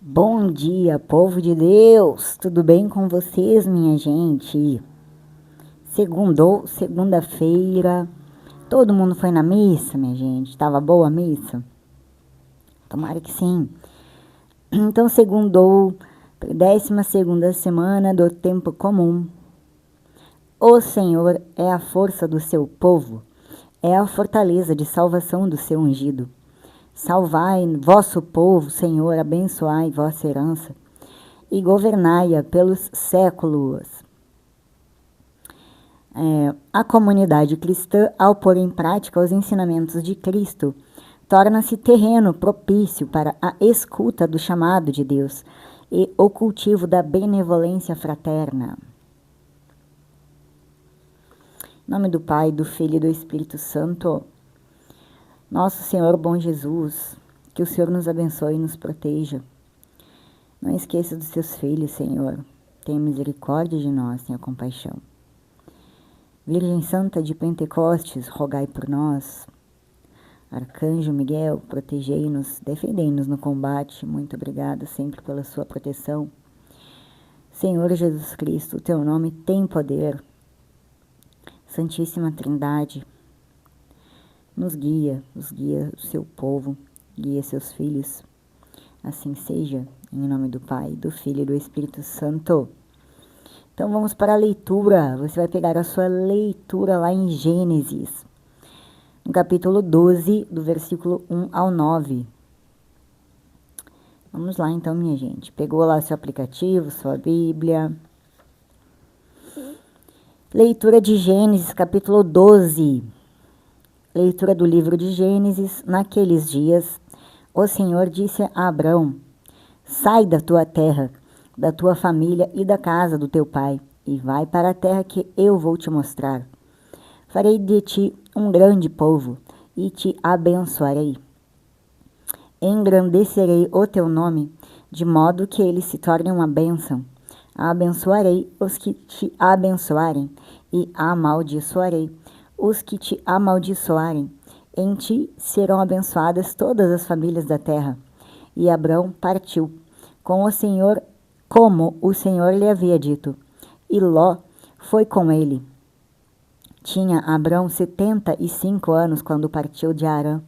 Bom dia, povo de Deus! Tudo bem com vocês, minha gente? Segunda-feira. Todo mundo foi na missa, minha gente? Tava boa a missa? Tomara que sim. Então, segundou, 12ª semana do tempo comum. O Senhor é a força do seu povo, é a fortaleza de salvação do seu ungido. Salvai vosso povo, Senhor, abençoai vossa herança e governai-a pelos séculos. A comunidade cristã, ao pôr em prática os ensinamentos de Cristo, torna-se terreno propício para a escuta do chamado de Deus e o cultivo da benevolência fraterna. Em nome do Pai, do Filho e do Espírito Santo. Nosso Senhor bom Jesus, que o Senhor nos abençoe e nos proteja. Não esqueça dos seus filhos, Senhor. Tenha misericórdia de nós, tenha compaixão. Virgem Santa de Pentecostes, rogai por nós. Arcanjo Miguel, protegei-nos, defendei-nos no combate. Muito obrigada sempre pela sua proteção. Senhor Jesus Cristo, o teu nome tem poder. Santíssima Trindade, nos guia o seu povo, guia seus filhos. Assim seja, em nome do Pai, do Filho e do Espírito Santo. Então vamos para a leitura. Você vai pegar a sua leitura lá em Gênesis, no capítulo 12, do versículo 1 ao 9. Vamos lá então, minha gente. Pegou lá seu aplicativo, sua Bíblia. Leitura de Gênesis, capítulo 12. Leitura do livro de Gênesis. Naqueles dias, o Senhor disse a Abrão: sai da tua terra, da tua família e da casa do teu pai, e vai para a terra que eu vou te mostrar. Farei de ti um grande povo, e te abençoarei. Engrandecerei o teu nome, de modo que ele se torne uma bênção. Abençoarei os que te abençoarem, e amaldiçoarei os que te amaldiçoarem. Em ti serão abençoadas todas as famílias da terra. E Abrão partiu, como o Senhor lhe havia dito, e Ló foi com ele. Tinha Abrão 75 anos quando partiu de Harã.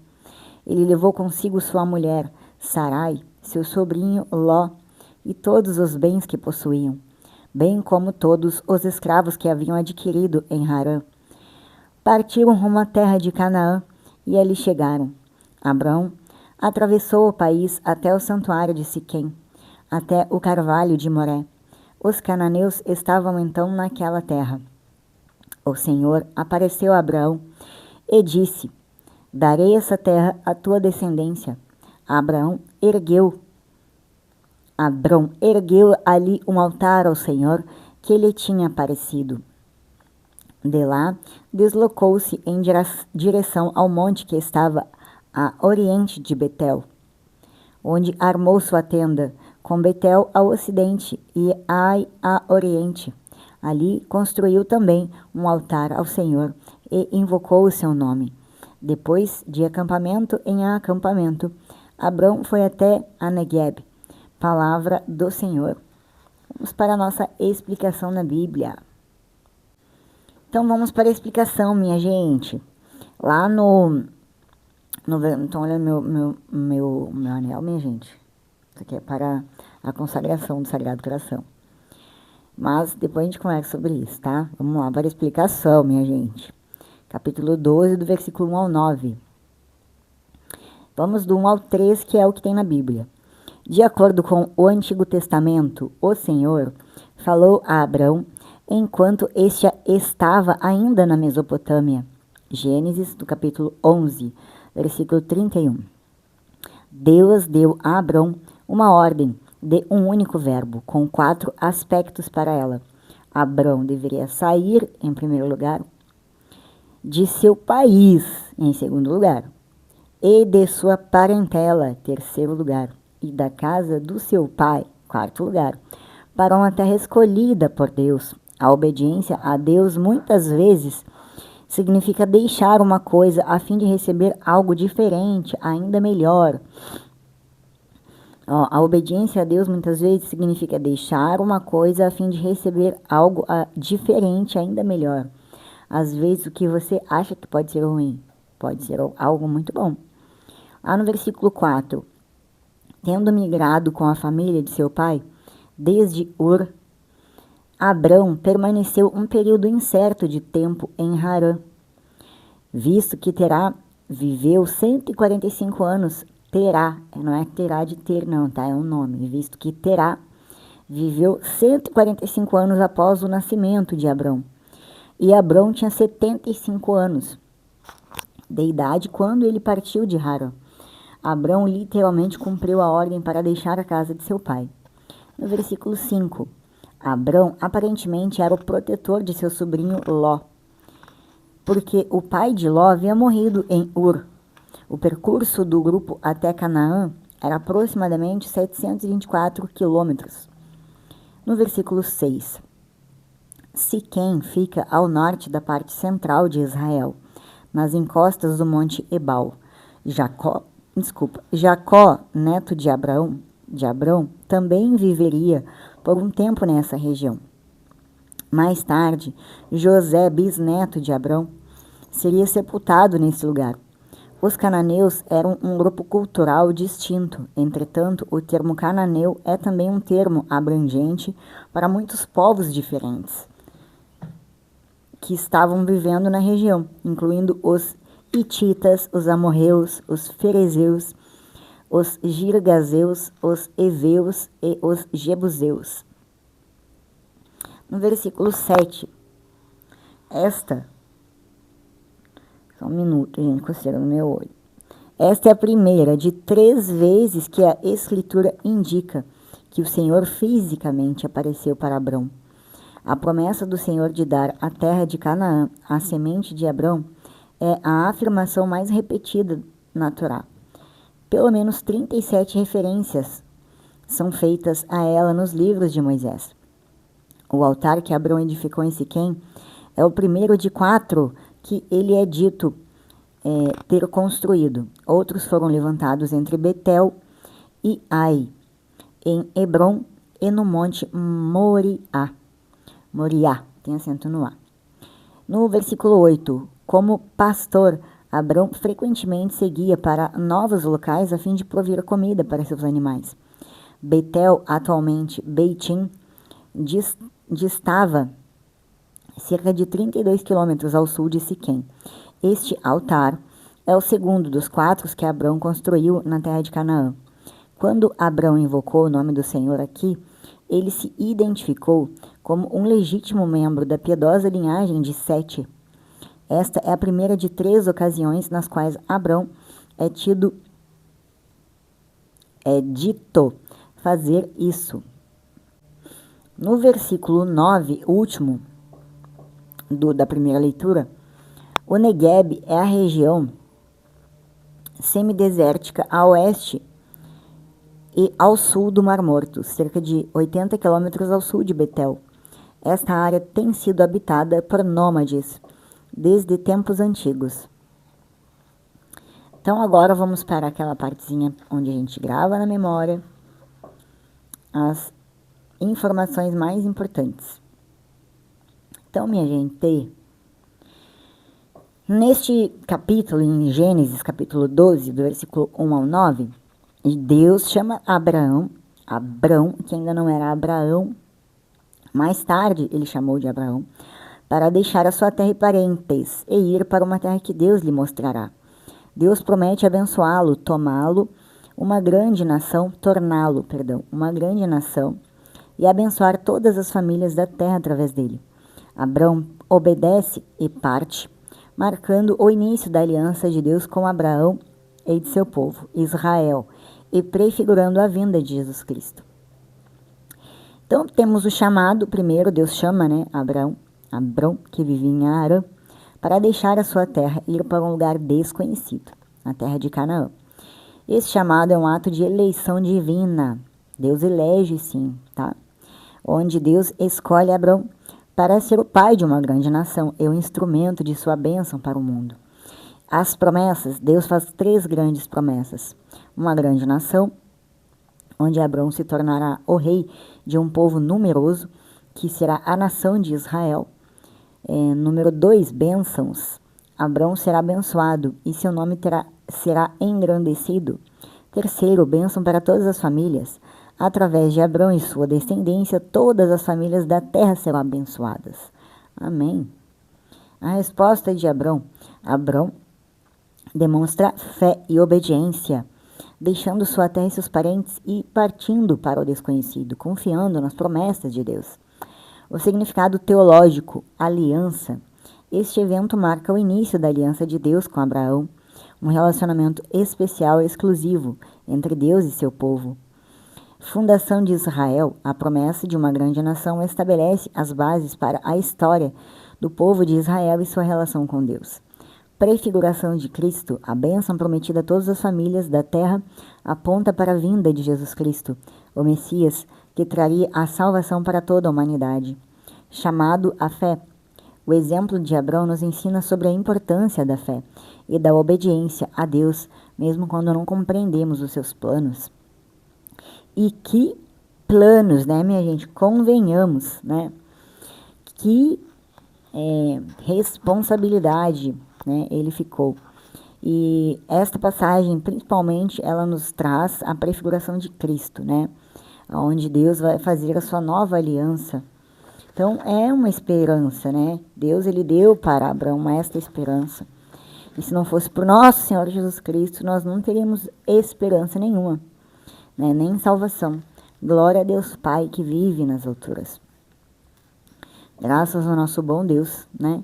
Ele levou consigo sua mulher, Sarai, seu sobrinho Ló, e todos os bens que possuíam, bem como todos os escravos que haviam adquirido em Harã. Partiram rumo à terra de Canaã, e ali chegaram. Abrão atravessou o país até o santuário de Siquém, até o carvalho de Moré. Os cananeus estavam então naquela terra. O Senhor apareceu a Abrão e disse: darei essa terra à tua descendência. Abrão ergueu ali um altar ao Senhor que lhe tinha aparecido. De lá, deslocou-se em direção ao monte que estava a oriente de Betel, onde armou sua tenda, com Betel ao ocidente e Ai a oriente. Ali construiu também um altar ao Senhor e invocou o seu nome. Depois de acampamento em acampamento, Abrão foi até a Negueb. Palavra do Senhor. Vamos para a nossa explicação na Bíblia. Então vamos para a explicação, minha gente. Lá estão olhando meu anel, minha gente. Isso aqui é para a consagração do Sagrado Coração. Mas depois a gente conversa sobre isso, tá? Vamos lá para a explicação, minha gente. Capítulo 12, do versículo 1 ao 9. Vamos do 1 ao 3, que é o que tem na Bíblia. De acordo com o Antigo Testamento, o Senhor falou a Abrão enquanto este estava ainda na Mesopotâmia. Gênesis, do capítulo 11, versículo 31. Deus deu a Abrão uma ordem de um único verbo, com 4 aspectos para ela. Abrão deveria sair, em primeiro lugar, de seu país, em segundo lugar, e de sua parentela, terceiro lugar, e da casa do seu pai, quarto lugar, para uma terra escolhida por Deus. A obediência a Deus muitas vezes significa deixar uma coisa a fim de receber algo diferente, ainda melhor. Ó, a obediência a Deus muitas vezes significa deixar uma coisa a fim de receber algo diferente, ainda melhor. Às vezes o que você acha que pode ser ruim, pode ser algo muito bom. No versículo 4, tendo migrado com a família de seu pai, desde Ur, Abrão permaneceu um período incerto de tempo em Harã, visto que viveu 145 anos, não é terá de ter não, tá? É um nome, visto que viveu 145 anos após o nascimento de Abrão. E Abrão tinha 75 anos de idade quando ele partiu de Harã. Abrão literalmente cumpriu a ordem para deixar a casa de seu pai. No versículo 5, Abrão aparentemente era o protetor de seu sobrinho Ló, porque o pai de Ló havia morrido em Ur. O percurso do grupo até Canaã era aproximadamente 724 quilômetros. No versículo 6, Siquém fica ao norte da parte central de Israel, nas encostas do monte Ebal. Jacó, neto de Abrão, também viveria por um tempo nessa região. Mais tarde, José, bisneto de Abrão, seria sepultado nesse lugar. Os cananeus eram um grupo cultural distinto. Entretanto, o termo cananeu é também um termo abrangente para muitos povos diferentes que estavam vivendo na região, incluindo os hititas, os amorreus, os ferezeus, os girgazeus, os heveus e os jebuseus. No versículo 7, só um minuto, gente, coceira no meu olho. Esta é a primeira de 3 vezes que a Escritura indica que o Senhor fisicamente apareceu para Abrão. A promessa do Senhor de dar a terra de Canaã à semente de Abrão é a afirmação mais repetida na Torá. Pelo menos 37 referências são feitas a ela nos livros de Moisés. O altar que Abrão edificou em Siquém é o primeiro de 4 que ele é dito ter construído. Outros foram levantados entre Betel e Ai, em Hebron e no monte Moriá, tem acento no A. No versículo 8, como pastor, Abrão frequentemente seguia para novos locais a fim de prover comida para seus animais. Betel, atualmente Beitim, distava cerca de 32 quilômetros ao sul de Siquém. Este altar é o segundo dos 4 que Abrão construiu na terra de Canaã. Quando Abrão invocou o nome do Senhor aqui, ele se identificou como um legítimo membro da piedosa linhagem de Sete. Esta é a primeira de 3 ocasiões nas quais Abrão é dito fazer isso. No versículo 9, último da primeira leitura, o Negueb é a região semidesértica a oeste e ao sul do Mar Morto, cerca de 80 quilômetros ao sul de Betel. Esta área tem sido habitada por nômades desde tempos antigos. Então agora vamos para aquela partezinha onde a gente grava na memória as informações mais importantes. Então, minha gente, neste capítulo, em Gênesis, capítulo 12, do versículo 1 ao 9, Deus chama Abrão, que ainda não era Abraão, mais tarde ele chamou de Abraão, para deixar a sua terra e parentes e ir para uma terra que Deus lhe mostrará. Deus promete abençoá-lo, torná-lo uma grande nação e abençoar todas as famílias da terra através dele. Abrão obedece e parte, marcando o início da aliança de Deus com Abraão e de seu povo, Israel, e prefigurando a vinda de Jesus Cristo. Então, temos o chamado, primeiro Deus chama, Abrão, que vivia em Harã, para deixar a sua terra e ir para um lugar desconhecido, a terra de Canaã. Esse chamado é um ato de eleição divina. Deus elege, sim, tá? Onde Deus escolhe Abrão para ser o pai de uma grande nação e o instrumento de sua bênção para o mundo. As promessas, Deus faz 3 grandes promessas. Uma grande nação, onde Abrão se tornará o rei de um povo numeroso, que será a nação de Israel. Número 2, bênçãos. Abrão será abençoado e seu nome será engrandecido. Terceiro, bênção para todas as famílias. Através de Abrão e sua descendência, todas as famílias da terra serão abençoadas. Amém. A resposta de Abrão. Abrão demonstra fé e obediência, deixando sua terra e seus parentes e partindo para o desconhecido, confiando nas promessas de Deus. O significado teológico, aliança. Este evento marca o início da aliança de Deus com Abraão, um relacionamento especial e exclusivo entre Deus e seu povo. Fundação de Israel, a promessa de uma grande nação estabelece as bases para a história do povo de Israel e sua relação com Deus. Prefiguração de Cristo, a bênção prometida a todas as famílias da terra, aponta para a vinda de Jesus Cristo, o Messias, que traria a salvação para toda a humanidade. Chamado à fé. O exemplo de Abrão nos ensina sobre a importância da fé e da obediência a Deus, mesmo quando não compreendemos os seus planos. E que planos, né, minha gente? Convenhamos, né? Que responsabilidade, né, ele ficou. E esta passagem, principalmente, ela nos traz a prefiguração de Cristo, né? Onde Deus vai fazer a sua nova aliança. Então, é uma esperança, né? Deus, ele deu para Abraão esta esperança. E se não fosse por nosso Senhor Jesus Cristo, nós não teríamos esperança nenhuma, né? Nem salvação. Glória a Deus Pai que vive nas alturas. Graças ao nosso bom Deus, né?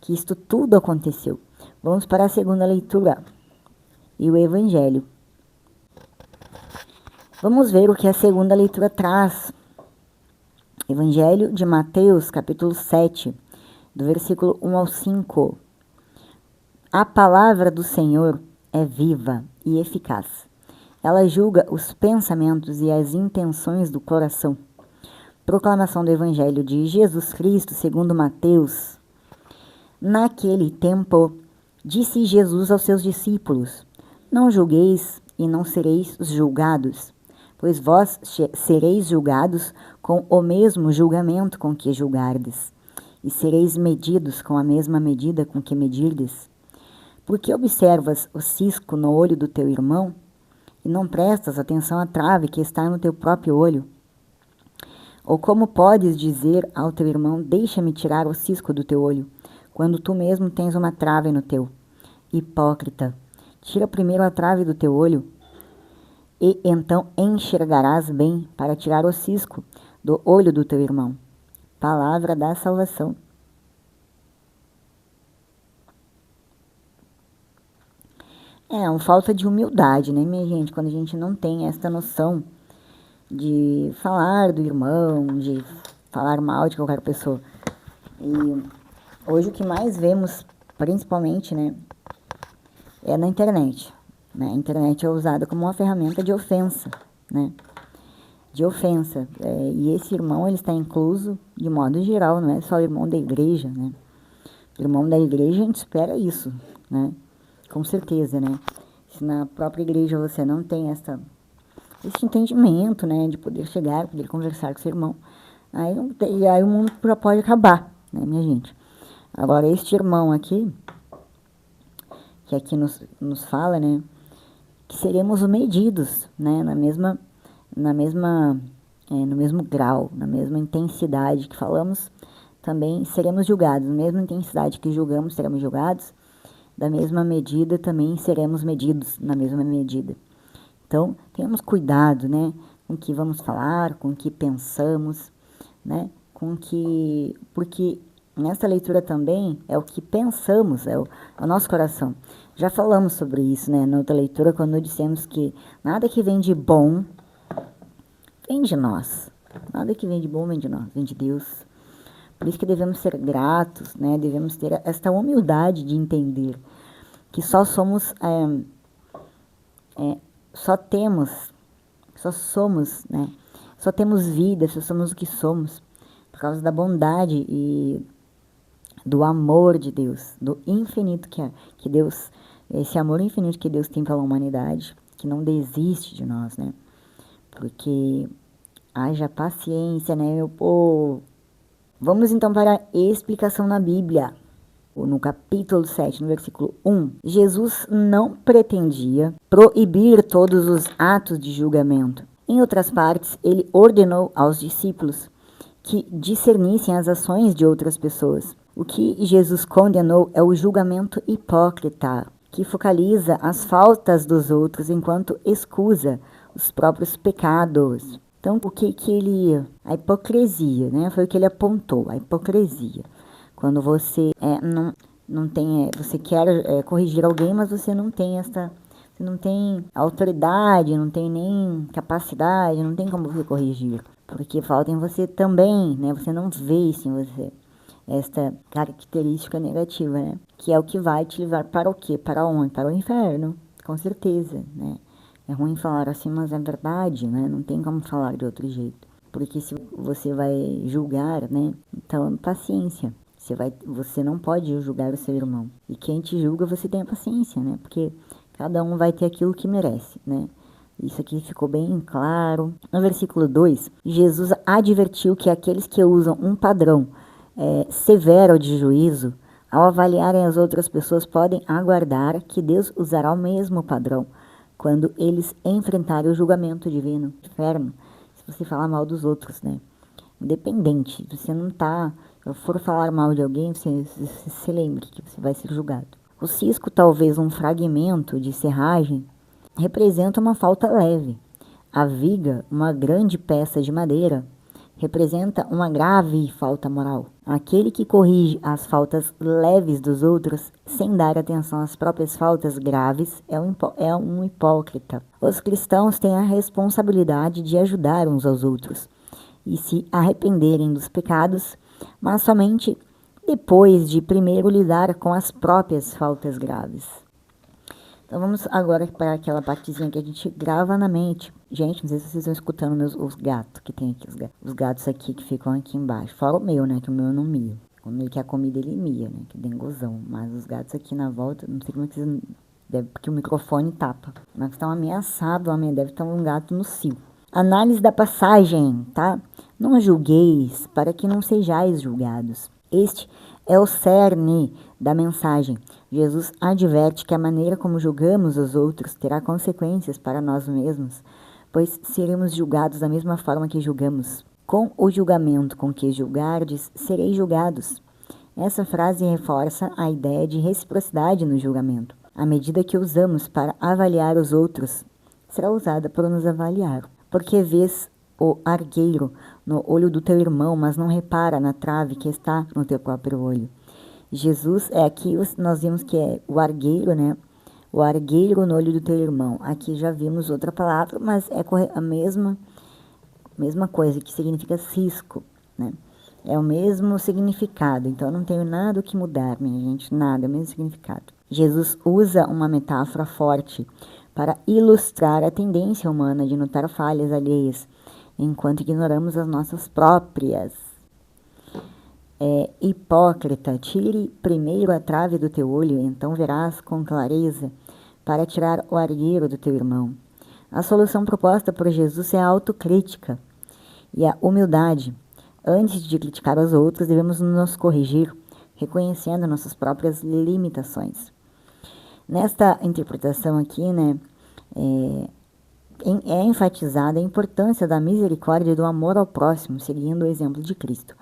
Que isto tudo aconteceu. Vamos para a segunda leitura e o Evangelho. Vamos ver o que a segunda leitura traz. Evangelho de Mateus, capítulo 7, do versículo 1 ao 5. A palavra do Senhor é viva e eficaz. Ela julga os pensamentos e as intenções do coração. Proclamação do Evangelho de Jesus Cristo, segundo Mateus. Naquele tempo, disse Jesus aos seus discípulos: Não julgueis e não sereis julgados, pois vós sereis julgados com o mesmo julgamento com que julgardes, e sereis medidos com a mesma medida com que medirdes. Porque observas o cisco no olho do teu irmão, e não prestas atenção à trave que está no teu próprio olho? Ou como podes dizer ao teu irmão: deixa-me tirar o cisco do teu olho, quando tu mesmo tens uma trave no teu? Hipócrita, tira primeiro a trave do teu olho, e então enxergarás bem para tirar o cisco do olho do teu irmão. Palavra da salvação. É uma falta de humildade, né, minha gente? Quando a gente não tem esta noção de falar do irmão, de falar mal de qualquer pessoa. E hoje o que mais vemos, principalmente, né, é na internet. Né? A internet é usada como uma ferramenta de ofensa, né? De ofensa. E esse irmão, ele está incluso de modo geral, não é só o irmão da igreja, né? O irmão da igreja, a gente espera isso, né? Com certeza, né? Se na própria igreja você não tem esse entendimento, né? De poder chegar, poder conversar com seu irmão, aí o mundo já pode acabar, né, minha gente? Agora, este irmão aqui, que aqui nos fala, né? Que seremos medidos, né? No mesmo grau, na mesma intensidade que falamos, também seremos julgados. Na mesma intensidade que julgamos, seremos julgados. Da mesma medida, também seremos medidos na mesma medida. Então, tenhamos cuidado, né? Com o que vamos falar, com o que pensamos, né? Porque nessa leitura também é o que pensamos, é o nosso coração. Já falamos sobre isso, né? Na outra leitura, quando dissemos que nada que vem de bom vem de nós. Nada que vem de bom vem de nós, vem de Deus. Por isso que devemos ser gratos, né? Devemos ter esta humildade de entender que só somos, só somos, né? Só temos vida, só somos o que somos, por causa da bondade e do amor de Deus, do infinito que Deus, esse amor infinito que Deus tem pela humanidade, que não desiste de nós, né? porque haja paciência, né, meu povo? Vamos então para a explicação na Bíblia. No capítulo 7, no versículo 1, Jesus não pretendia proibir todos os atos de julgamento. Em outras partes, ele ordenou aos discípulos que discernissem as ações de outras pessoas. O que Jesus condenou é o julgamento hipócrita, que focaliza as faltas dos outros enquanto excusa os próprios pecados. Então, o que ele... A hipocrisia, né? Foi o que ele apontou, a hipocrisia. Quando você não tem... você quer corrigir alguém, mas você não tem você não tem autoridade, não tem nem capacidade, não tem como você corrigir. Porque falta em você também, né? Você não vê isso em você. Esta característica negativa, né? Que é o que vai te levar para o quê? Para onde? Para o inferno, com certeza, né? É ruim falar assim, mas é verdade, né? Não tem como falar de outro jeito. Porque se você vai julgar, né? Então, paciência. Você não pode julgar o seu irmão. E quem te julga, você tenha paciência, né? Porque cada um vai ter aquilo que merece, né? Isso aqui ficou bem claro. No versículo 2, Jesus advertiu que aqueles que usam um padrão severo de juízo, ao avaliarem as outras pessoas, podem aguardar que Deus usará o mesmo padrão quando eles enfrentarem o julgamento divino, o inferno, se você falar mal dos outros, né? Independente, você não tá... Se for falar mal de alguém, você se lembre que você vai ser julgado. O cisco, talvez um fragmento de serragem, representa uma falta leve. A viga, uma grande peça de madeira, representa uma grave falta moral. Aquele que corrige as faltas leves dos outros, sem dar atenção às próprias faltas graves, é um hipócrita. Os cristãos têm a responsabilidade de ajudar uns aos outros e se arrependerem dos pecados, mas somente depois de primeiro lidar com as próprias faltas graves. Então vamos agora para aquela partezinha que a gente grava na mente. Gente, não sei se vocês estão escutando os gatos que tem aqui, os gatos aqui que ficam aqui embaixo. Fora o meu, né, que o meu eu não mio. Quando ele quer comida, ele mia, né, que dengozão. Mas os gatos aqui na volta, não sei como é que vocês... porque o microfone tapa. Mas estão ameaçados, deve estar um gato no cio. Análise da passagem, tá? Não julgueis, para que não sejais julgados. Este é o cerne da mensagem. Jesus adverte que a maneira como julgamos os outros terá consequências para nós mesmos, pois seremos julgados da mesma forma que julgamos. Com o julgamento com que julgardes, sereis julgados. Essa frase reforça a ideia de reciprocidade no julgamento. A medida que usamos para avaliar os outros será usada para nos avaliar. Porque vês o argueiro no olho do teu irmão, mas não repara na trave que está no teu próprio olho. Jesus, aqui nós vimos que é o argueiro, né? O argueiro no olho do teu irmão. Aqui já vimos outra palavra, mas é a mesma coisa, que significa cisco, né? É o mesmo significado, então não tenho nada o que mudar, minha gente, nada, é o mesmo significado. Jesus usa uma metáfora forte para ilustrar a tendência humana de notar falhas alheias, enquanto ignoramos as nossas próprias. Hipócrita, tire primeiro a trave do teu olho, então verás com clareza para tirar o argueiro do teu irmão. A solução proposta por Jesus é a autocrítica e a humildade. Antes de criticar os outros, devemos nos corrigir, reconhecendo nossas próprias limitações. Nesta interpretação aqui, né, é enfatizada a importância da misericórdia e do amor ao próximo, seguindo o exemplo de Cristo.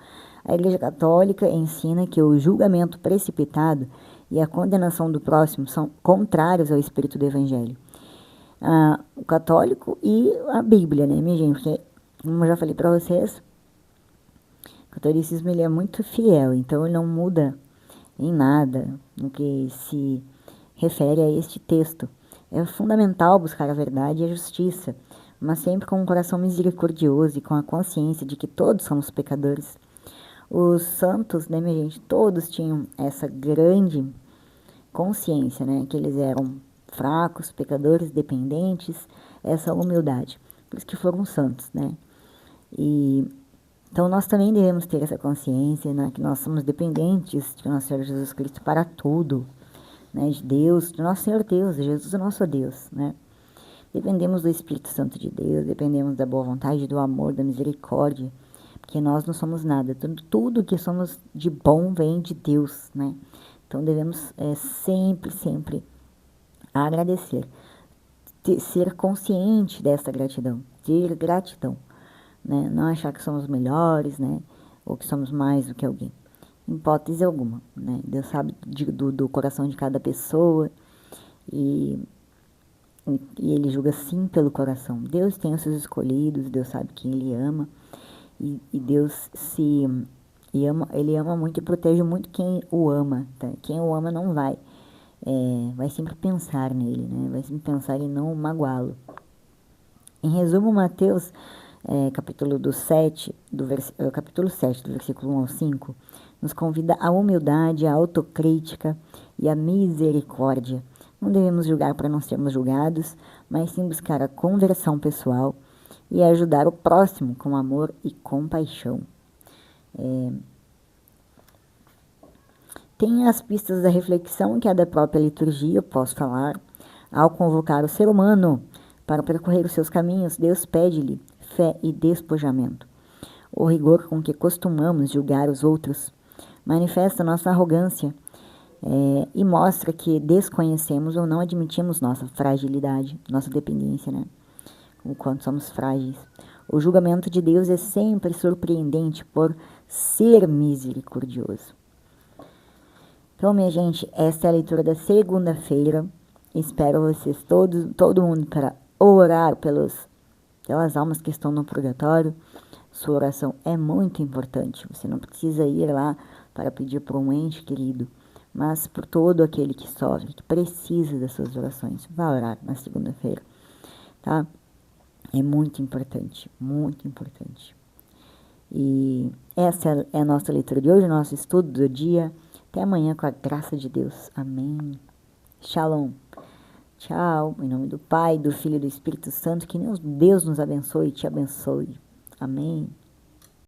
A Igreja Católica ensina que o julgamento precipitado e a condenação do próximo são contrários ao espírito do Evangelho. O católico e a Bíblia, né, minha gente? Porque, como eu já falei para vocês, o catolicismo ele é muito fiel, então ele não muda em nada no que se refere a este texto. É fundamental buscar a verdade e a justiça, mas sempre com um coração misericordioso e com a consciência de que todos somos pecadores. Os santos, né, minha gente, todos tinham essa grande consciência, né, que eles eram fracos, pecadores, dependentes, essa humildade. Por isso que foram santos, né? Então nós também devemos ter essa consciência, né, que nós somos dependentes de nosso Senhor Jesus Cristo para tudo, né, de Deus, de nosso Senhor Deus, de Jesus, o nosso Deus, né? Dependemos do Espírito Santo de Deus, dependemos da boa vontade, do amor, da misericórdia, porque nós não somos nada. Tudo que somos de bom vem de Deus, né? Então devemos sempre agradecer, ser consciente dessa gratidão, ter gratidão, né? Não achar que somos melhores, né? Ou que somos mais do que alguém. Em hipótese alguma, né? Deus sabe do coração de cada pessoa e Ele julga sim pelo coração. Deus tem os seus escolhidos, Deus sabe quem Ele ama e Deus Ele ama muito e protege muito quem o ama, tá? Quem o ama não vai sempre pensar nele, né? Vai sempre pensar em não magoá-lo. Em resumo, Mateus, capítulo 7, do versículo 1 ao 5, nos convida à humildade, à autocrítica e à misericórdia. Não devemos julgar para não sermos julgados, mas sim buscar a conversão pessoal e ajudar o próximo com amor e compaixão. Tem as pistas da reflexão, que é da própria liturgia, eu posso falar. Ao convocar o ser humano para percorrer os seus caminhos, Deus pede-lhe fé e despojamento. O rigor com que costumamos julgar os outros manifesta nossa arrogância e mostra que desconhecemos ou não admitimos nossa fragilidade, nossa dependência, né? O quanto somos frágeis. O julgamento de Deus é sempre surpreendente por ser misericordioso. Então, minha gente, essa é a leitura da segunda-feira. Espero vocês todo mundo para orar pelas almas que estão no purgatório. Sua oração é muito importante. Você não precisa ir lá para pedir por um ente querido, mas por todo aquele que sofre, que precisa das suas orações. Vá orar na segunda-feira, tá? É muito importante, muito importante. E essa é a nossa leitura de hoje, o nosso estudo do dia. Até amanhã, com a graça de Deus. Amém. Shalom. Tchau. Em nome do Pai, do Filho e do Espírito Santo, que Deus nos abençoe e te abençoe. Amém.